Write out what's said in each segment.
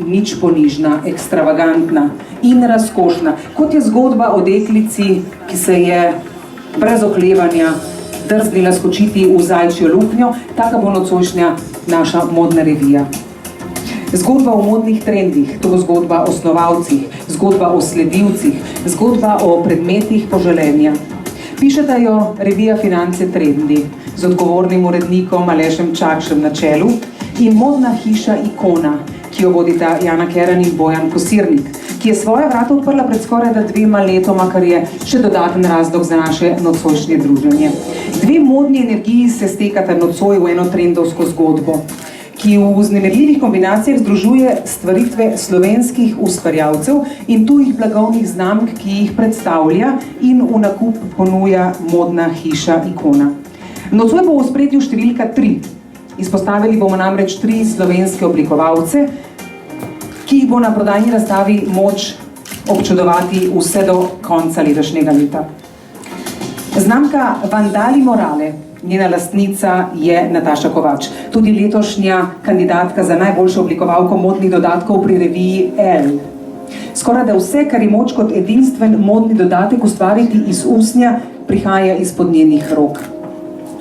nič ponižna, ekstravagantna in razkošna, kot je zgodba o deklici, ki se je brez oklevanja drznila skočiti v zajčjo luknjo, taka bo nocojšnja naša modna revija. Zgodba o modnih trendih, to bo zgodba o snovalcih, zgodba o sledilcih, zgodba o predmetih poželenja. Pišeta jo revija Finance Trendi z odgovornim urednikom Alešem Čakšem na čelu in modna hiša Ikona, ki jo vodita Jana Keran in Bojan Kosirnik, ki je svoja vrata odprla pred skoraj 2 letoma, kar je še dodaten razlog za naše nocojšnje druženje. 2 modni energiji se stekata nocoj v eno trendovsko zgodbo, ki v vznemirljivih kombinacijah združuje stvaritve slovenskih ustvarjalcev in tujih blagovnih znamk, ki jih predstavlja in v nakup ponuja modna hiša Ikona. Nocoj bo v ospredju številka 3. Izpostavili bomo namreč 3 slovenske oblikovalce, ki jih bo na prodajni razstavi moč občudovati vse do konca letošnjega leta. Znamka Vandali Morale, njena lastnica je Nataša Kovač, tudi letošnja kandidatka za najboljšo oblikovalko modnih dodatkov pri reviji Elle. Skoraj da vse, kar je moč kot edinstven modni dodatek ustvariti iz usnja, prihaja izpod njenih rok.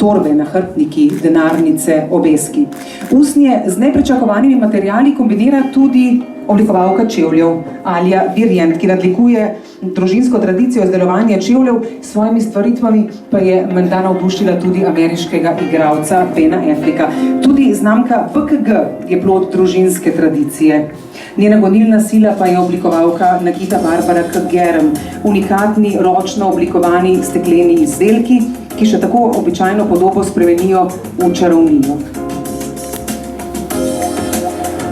Torbe, nahrbtniki, denarnice, obeski. Usnje z nepričakovanimi materiali kombinira tudi oblikovalka čevljev Alja Virjent, ki nadlikuje družinsko tradicijo izdelovanja čevljev, s svojimi stvaritvami pa je menda navdušila tudi ameriškega igralca Bena Afflecka. Tudi znamka BKG je plod družinske tradicije. Njena gonilna sila pa je oblikovalka Nagita Barbara Germ, unikatni ročno oblikovani stekleni izdelki, ki še tako običajno podobo spremenijo v čarovnijo.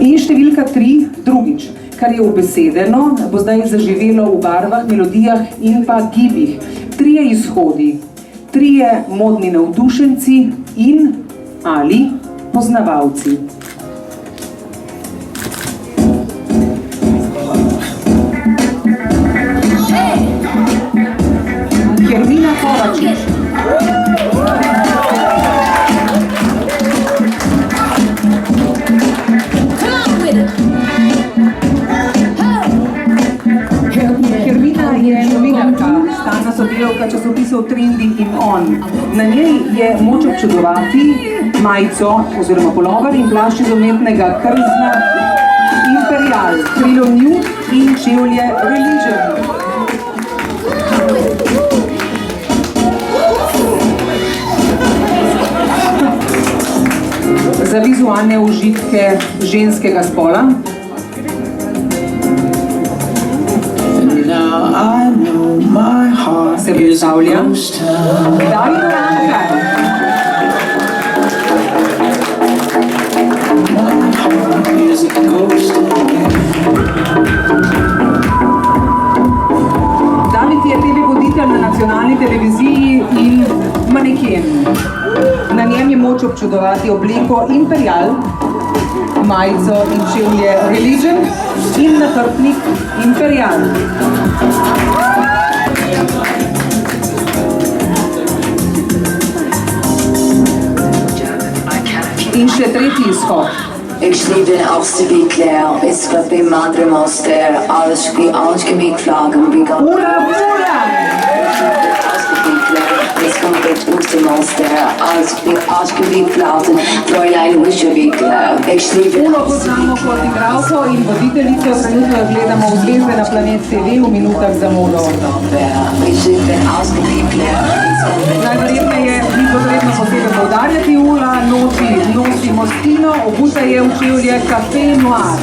In številka 3, drugič, kar je ubesedeno, bo zdaj zaživelo v barvah, melodijah in pa gibih. 3 izhodi, 3 modni navdušenci in ali poznavalci. Hermina Kovačič. Hermina je novinarka, stalna sodelavka časopisov Trendi in On. Na njej je moč občudovati majico oziroma pulover in plašč iz umetnega krzna Imperial, krilo Nude in čevlje Religion. Za vizualne užitke ženskega spola. Se predstavlja David Rankar. David je TV voditelj na nacionalni televiziji in maneken. Na njem je moč občudovati obleko Imperial, majico in čevlje Religion in nahrbtnik Imperial. In še tretji izhod. Ik sliep in afstudie klaar, ik schrap in madre monster, alles gemik vlagen, wie kan... Ura, ura! Ik kan het oeste monster, alles gemik vlagen, Fräulein Wischewik, ik sliep in Uno poznamo kot igralko in voditeljico, trenutno jo gledamo v Zvezde na Planet TV v minutah za modo. Najverjetneje ni potrebno posebej poudarjati, Ula nosi mostino, obuta je v čevlje Café Noir.